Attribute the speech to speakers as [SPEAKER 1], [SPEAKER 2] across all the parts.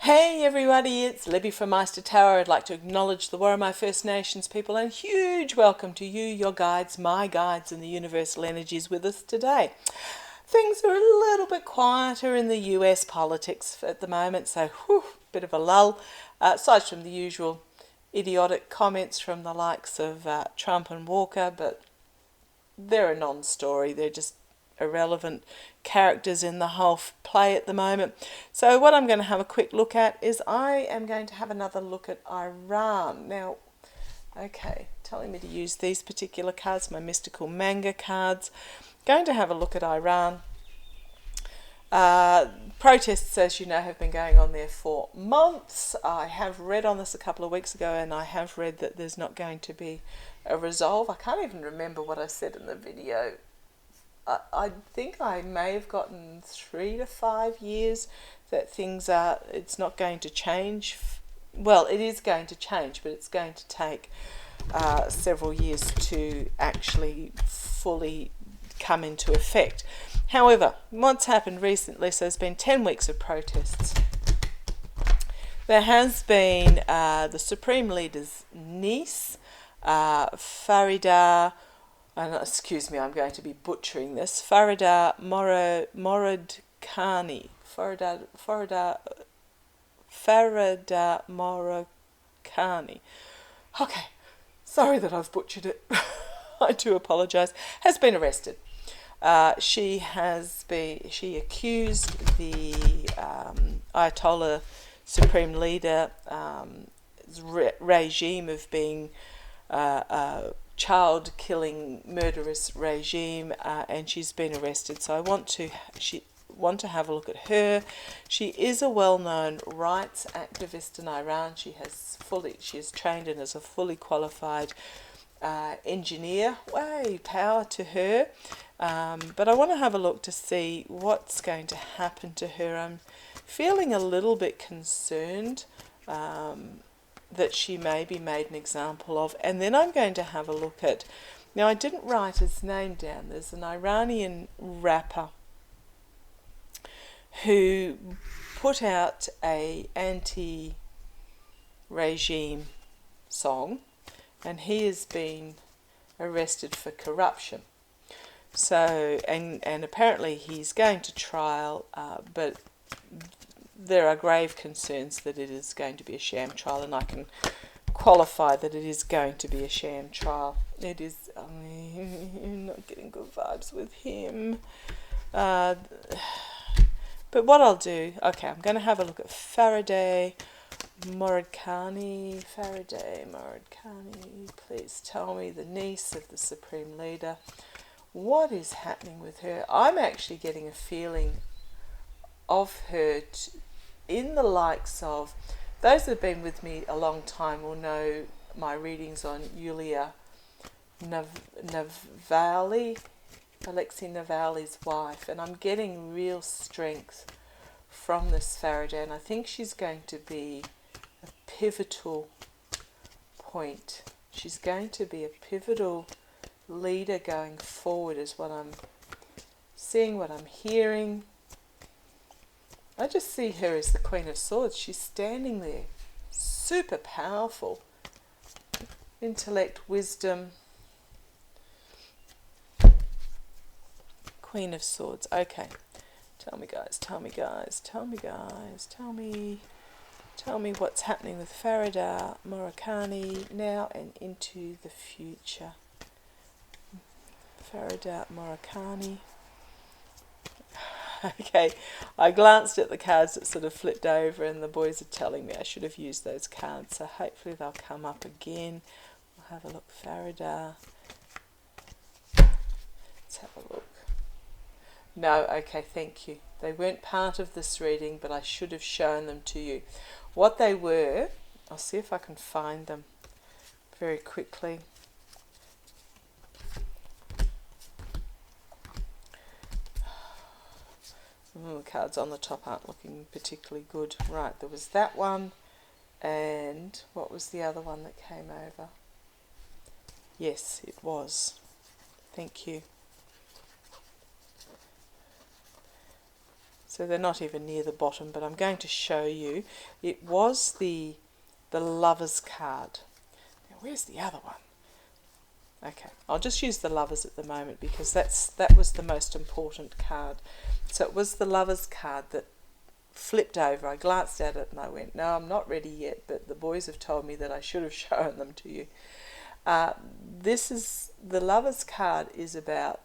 [SPEAKER 1] Hey everybody, it's Libby from Meister Tower. I'd like to acknowledge the Worimi First Nations people and huge welcome to you, your guides, my guides and the universal energies with us today. Things are a little bit quieter in the US politics at the moment, so bit of a lull, aside from the usual idiotic comments from the likes of Trump and Walker, but they're a non-story. They're just irrelevant characters in the whole play at the moment. So what I'm going to have a quick look at is I am going to have another look at Iran. Now, okay, telling me to use these particular cards, my mystical manga cards. Going to have a look at Iran. Protests, as you know, have been going on there for months. I have read on this a couple of weeks ago, and I have read that there's not going to be a resolve. I can't even remember what I said in the video. I think I may have gotten 3 to 5 years that it's not going to change. Well, it is going to change, but it's going to take several years to actually fully come into effect. However, what's happened recently, so there's been 10 weeks of protests. There has been the Supreme Leader's niece, Farideh, excuse me, I'm going to be butchering this, Farideh Morodkhani. Farideh Morodkhani. Okay, sorry that I've butchered it. I do apologise. Has been arrested. She accused the Ayatollah Supreme Leader regime of being a child-killing, murderous regime, and she's been arrested. So I want to have a look at her. She is a well-known rights activist in Iran. She is trained and is a fully qualified engineer. Way power to her. But I want to have a look to see what's going to happen to her. I'm feeling a little bit concerned that she may be made an example of. And then I'm going to have a look at, now I didn't write his name down, there's an Iranian rapper who put out a anti-regime song, and he has been arrested for corruption. So, and apparently he's going to trial, but there are grave concerns that it is going to be a sham trial, and I can qualify that it is going to be a sham trial. It is, I'm not getting good vibes with him. But what I'll do, okay, I'm going to have a look at Farideh Morodkhani. Farideh Morodkhani, please tell me, the niece of the Supreme Leader. What is happening with her? I'm actually getting a feeling of her in the likes of, those that have been with me a long time will know my readings on Yulia Navalny, Alexei Navalny's wife, and I'm getting real strength from this Farideh, and I think she's going to be a pivotal point. She's going to be a pivotal leader going forward, is what I'm seeing, what I'm hearing. I just see her as the Queen of Swords. She's standing there, super powerful. Intellect, wisdom. Queen of Swords. Okay. Tell me guys, tell me guys, tell me guys, tell me what's happening with Farideh Morodkhani now and into the future. Farideh Morodkhani. Okay, I glanced at the cards that sort of flipped over, and the boys are telling me I should have used those cards, so hopefully they'll come up again. We'll have a look. Farideh. Let's have a look. No, okay, thank you. They weren't part of this reading, but I should have shown them to you. What they were, I'll see if I can find them very quickly. The cards on the top aren't looking particularly good. Right, there was that one, and what was the other one that came over? Yes, it was. Thank you. So they're not even near the bottom, but I'm going to show you. It was the Lovers card. Now, where's the other one? Okay, I'll just use the Lovers at the moment because that was the most important card. So it was the Lovers card that flipped over. I glanced at it and I went, no, I'm not ready yet, but the boys have told me that I should have shown them to you. This is, the Lovers card is about,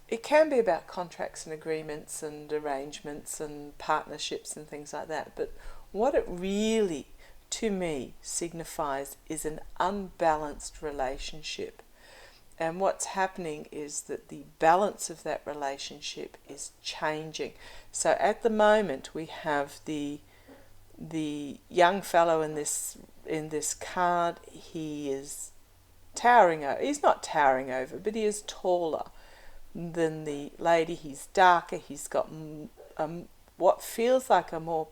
[SPEAKER 1] it can be about contracts and agreements and arrangements and partnerships and things like that, but what it really, to me, signifies is an unbalanced relationship. And what's happening is that the balance of that relationship is changing. So at the moment we have the young fellow in this card. He is towering over. He's not towering over, but he is taller than the lady. He's darker. He's got what feels like a more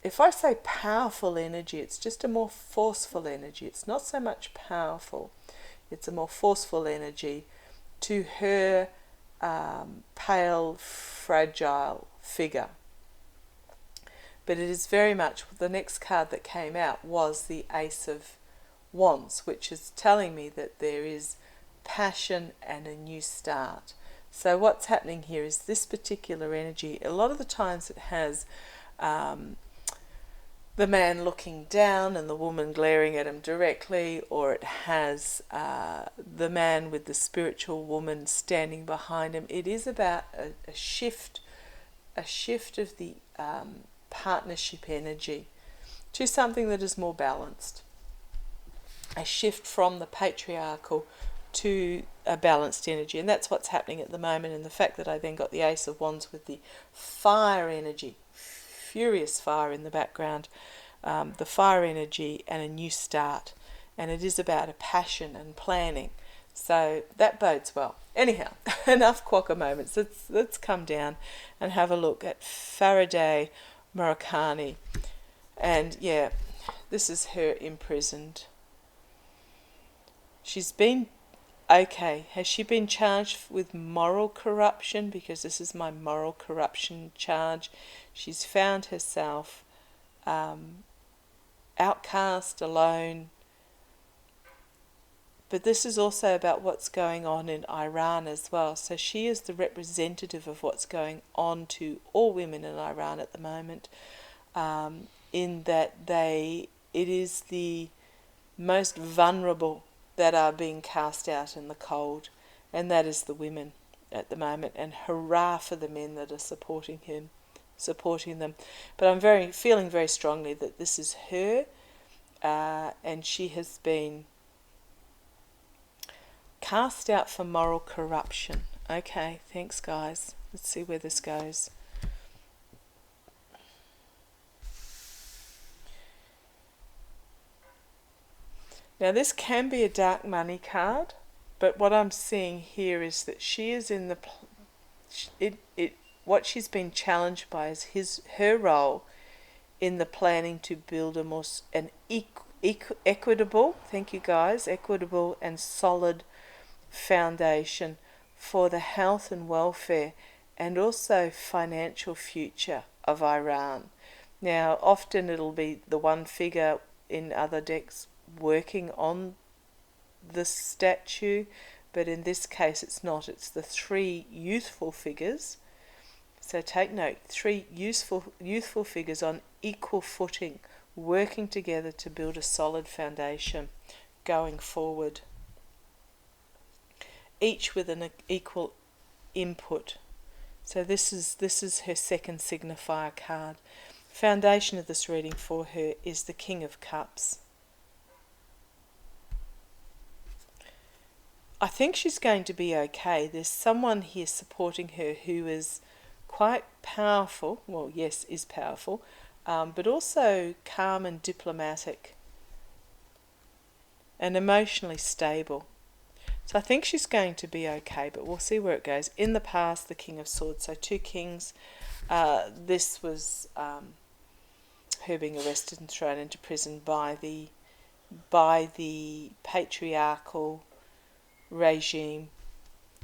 [SPEAKER 1] if I say powerful energy, it's just a more forceful energy. It's not so much powerful, it's a more forceful energy to her pale, fragile figure. But it is very much, the next card that came out was the Ace of Wands, which is telling me that there is passion and a new start. So what's happening here is this particular energy, a lot of the times it has the man looking down and the woman glaring at him directly, or it has the man with the spiritual woman standing behind him. It is about a shift of the partnership energy to something that is more balanced. A shift from the patriarchal to a balanced energy, and that's what's happening at the moment. And the fact that I then got the Ace of Wands with the fire energy, furious fire in the background, the fire energy and a new start, and it is about a passion and planning, so that bodes well. Anyhow, enough quokka moments. Let's come down and have a look at Farideh Morodkhani. And yeah, this is her imprisoned. She's been, okay, has she been charged with moral corruption? Because this is my moral corruption charge. She's found herself outcast, alone. But this is also about what's going on in Iran as well. So she is the representative of what's going on to all women in Iran at the moment, in that it is the most vulnerable that are being cast out in the cold, and that is the women at the moment. And hurrah for the men that are supporting them. But I'm feeling very strongly that this is her, and she has been cast out for moral corruption. Okay, thanks guys. Let's see where this goes. Now this can be a dark money card, but what I'm seeing here is that she is in what she's been challenged by is her role in the planning to build an equitable, thank you guys, equitable and solid foundation for the health and welfare and also financial future of Iran. Now often it'll be the one figure in other decks working on the statue, but in this case it's not. It's the three youthful figures. So take note, three youthful figures on equal footing, working together to build a solid foundation going forward, each with an equal input. So this is her second signifier card. Foundation of this reading for her is the King of Cups. I think she's going to be okay. There's someone here supporting her who is quite powerful, well, yes, is powerful, but also calm and diplomatic and emotionally stable. So I think she's going to be okay, but we'll see where it goes. In the past, the King of Swords, so two kings. This was her being arrested and thrown into prison by the patriarchal regime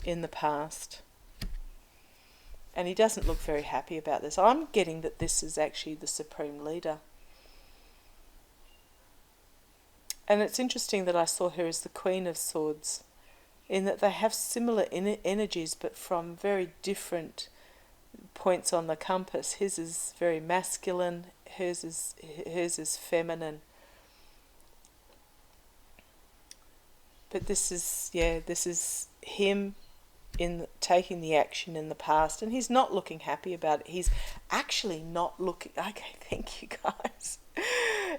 [SPEAKER 1] in the past. And he doesn't look very happy about this. I'm getting that this is actually the supreme leader. And it's interesting that I saw her as the Queen of Swords, in that they have similar energies but from very different points on the compass. His is very masculine, hers is feminine. But this is him in taking the action in the past, and he's not looking happy about it. He's actually not looking... Okay, thank you guys.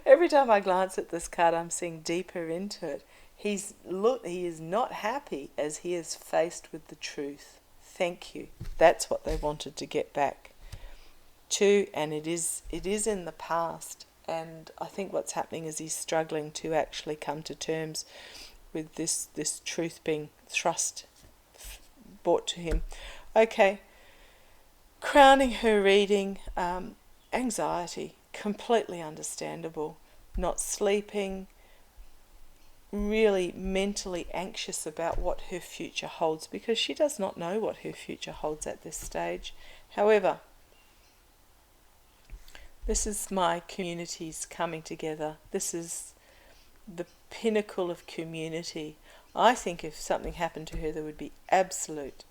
[SPEAKER 1] Every time I glance at this card, I'm seeing deeper into it. He is not happy as he is faced with the truth. Thank you. That's what they wanted to get back to, and it is in the past. And I think what's happening is he's struggling to actually come to terms with this truth being brought to him. Okay, crowning her reading, anxiety, completely understandable. Not sleeping, really mentally anxious about what her future holds, because she does not know what her future holds at this stage. However, this is my communities coming together. This is the pinnacle of community. I think if something happened to her, there would be absolute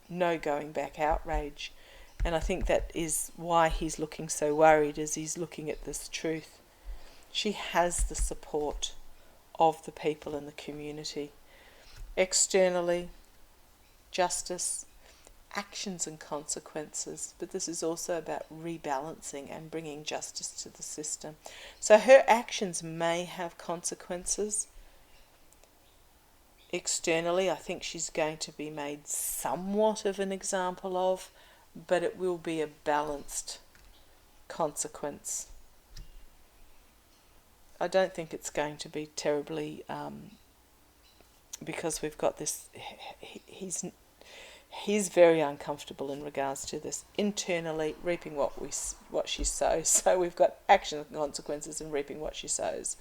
[SPEAKER 1] no going back outrage. And I think that is why he's looking so worried, as he's looking at this truth. She has the support of the people in the community. Externally, justice, actions and consequences, but this is also about rebalancing and bringing justice to the system. So her actions may have consequences. Externally, I think she's going to be made somewhat of an example of, but it will be a balanced consequence. I don't think it's going to be terribly, because we've got this, he's very uncomfortable in regards to this. Internally, reaping what she sows. So we've got action and consequences and reaping what she sows.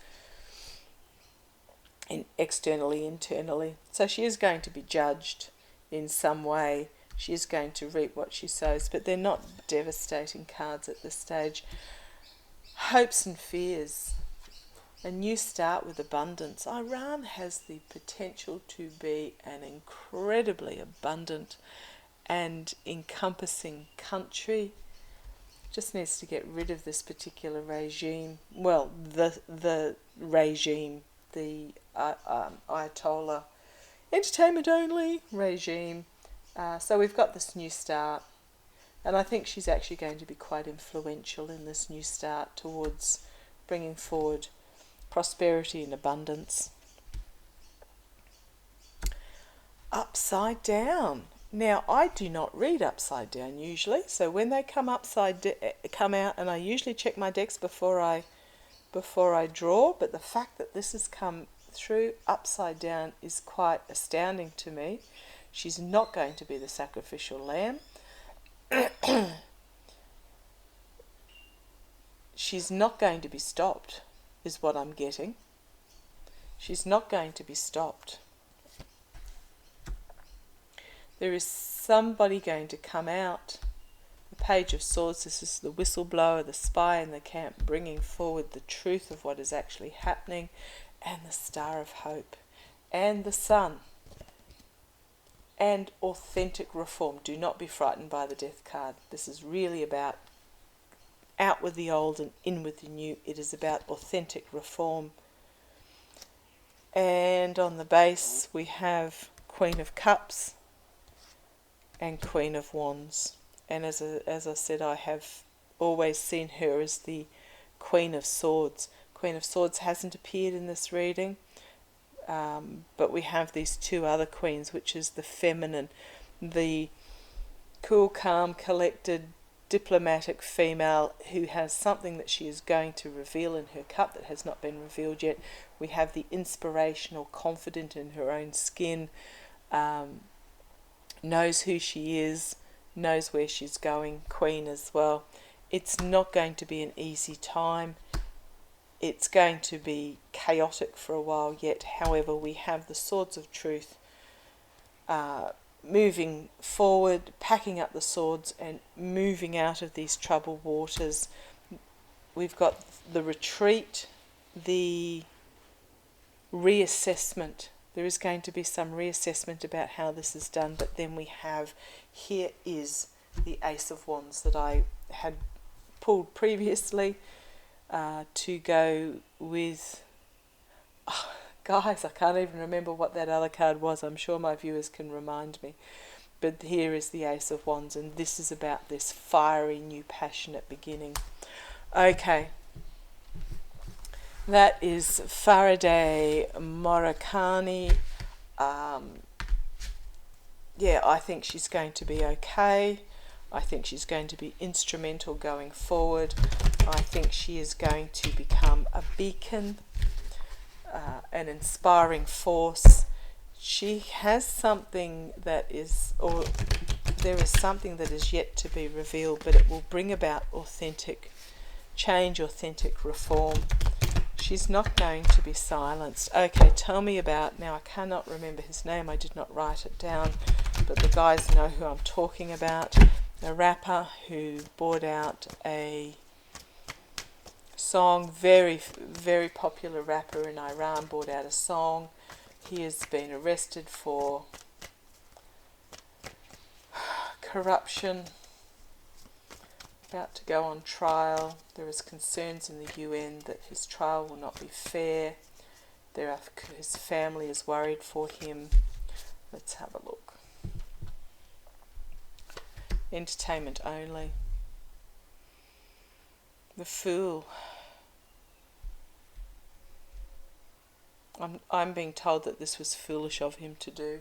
[SPEAKER 1] And externally, internally. So she is going to be judged in some way. She is going to reap what she sows, but they're not devastating cards at this stage. Hopes and fears. A new start with abundance. Iran has the potential to be an incredibly abundant and encompassing country. Just needs to get rid of this particular regime. Well, the regime, the Ayatollah entertainment only regime. So we've got this new start, and I think she's actually going to be quite influential in this new start towards bringing forward prosperity and abundance. Upside down. Now, I do not read upside down usually, so when they come out, and I usually check my decks before I draw, but the fact that this has come through upside down is quite astounding to me. She's not going to be the sacrificial lamb. She's not going to be stopped, is what I'm getting. She's not going to be stopped. There is somebody going to come out. The Page of Swords, this is the whistleblower, the spy in the camp, bringing forward the truth of what is actually happening, and the Star of Hope, and the Sun, and authentic reform. Do not be frightened by the Death card. This is really about out with the old and in with the new. It is about authentic reform. And on the base we have Queen of Cups and Queen of Wands. And as I said, I have always seen her as the Queen of Swords. Queen of Swords hasn't appeared in this reading, but we have these two other queens, which is the feminine, the cool, calm, collected, diplomatic female who has something that she is going to reveal in her cup that has not been revealed yet. We have the inspirational, confident in her own skin, knows who she is, knows where she's going, queen as well. It's not going to be an easy time. It's going to be chaotic for a while yet. However, we have the Swords of Truth moving forward, packing up the swords and moving out of these troubled waters. We've got the retreat, the reassessment. There is going to be some reassessment about how this is done, but then we have, here is the Ace of Wands that I had pulled previously to go with. Oh, guys, I can't even remember what that other card was. I'm sure my viewers can remind me. But here is the Ace of Wands, and this is about this fiery, new, passionate beginning. Okay. That is Farideh Morodkhani. Yeah, I think she's going to be okay. I think she's going to be instrumental going forward. I think she is going to become a beacon, an inspiring force. She has something that is, or there is something that is yet to be revealed, but it will bring about authentic change, authentic reform. She's not going to be silenced. Okay, tell me about, now I cannot remember his name, I did not write it down, but the guys know who I'm talking about. A rapper who brought out a song, very, very popular rapper in Iran, brought out a song. He has been arrested for corruption, about to go on trial. There is concerns in the UN that his trial will not be fair. His family is worried for him. Let's have a look. Entertainment only. The Fool. I'm being told that this was foolish of him to do.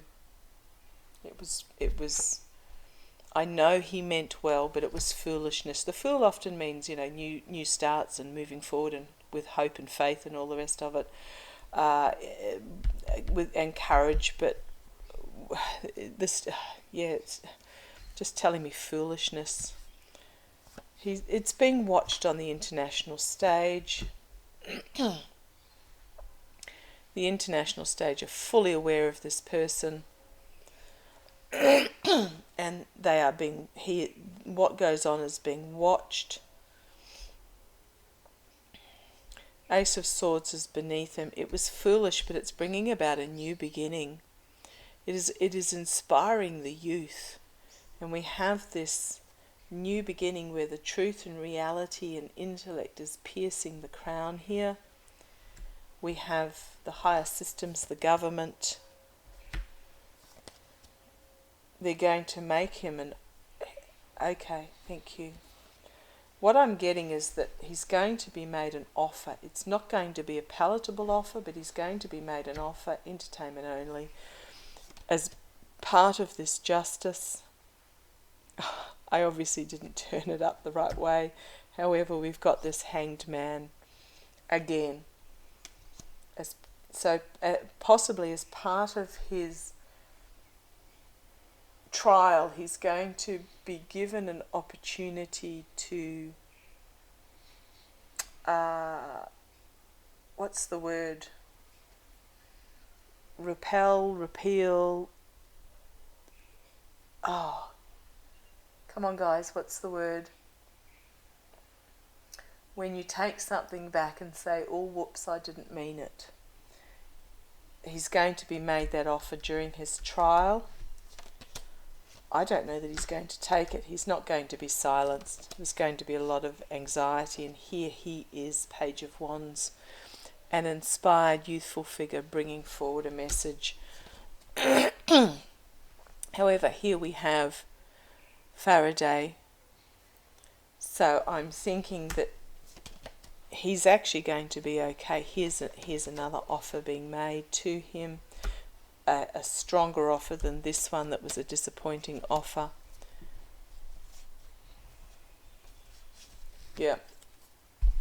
[SPEAKER 1] It was I know he meant well, but it was foolishness. The Fool often means, new starts and moving forward and with hope and faith and all the rest of it, and courage. But this, it's just telling me foolishness. It's being watched on the international stage. The international stage are fully aware of this person. And they are what goes on is being watched. Ace of Swords is beneath him. It was foolish, but it's bringing about a new beginning. It is inspiring the youth. And we have this new beginning where the truth and reality and intellect is piercing the crown here. We have the higher systems, the government. They're going to make him okay, thank you. What I'm getting is that he's going to be made an offer. It's not going to be a palatable offer, but he's going to be made an offer, entertainment only, as part of this justice. I obviously didn't turn it up the right way. However, we've got this Hanged Man again. Possibly as part of his trial, he's going to be given an opportunity to what's the word? Repeal. Oh, come on guys, what's the word? When you take something back and say, oh whoops, I didn't mean it. He's going to be made that offer during his trial. I don't know that he's going to take it. He's not going to be silenced. There's going to be a lot of anxiety, and here he is, Page of Wands, an inspired youthful figure bringing forward a message. However, here we have Farideh. So I'm thinking that he's actually going to be okay. Here's another offer being made to him. A stronger offer than this one that was a disappointing offer. Yeah.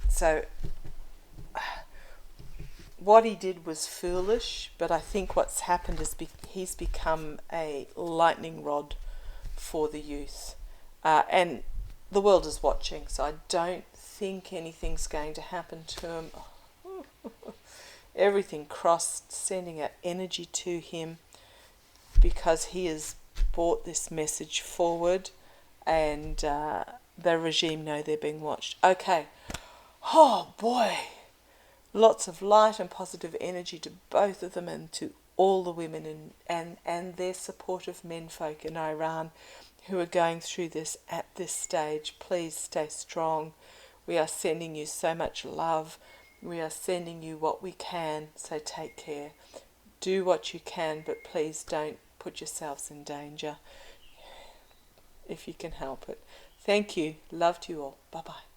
[SPEAKER 1] So what he did was foolish, but I think what's happened is he's become a lightning rod for the youth. And the world is watching, so I don't think anything's going to happen to him. Everything crossed, sending out energy to him, because he is brought this message forward, and the regime know they're being watched. Okay. Oh boy. Lots of light and positive energy to both of them and to all the women and their supportive menfolk in Iran who are going through this at this stage. Please stay strong. We are sending you so much love. We are sending you what we can, so take care. Do what you can, but please don't put yourselves in danger if you can help it. Thank you. Love to you all. Bye-bye.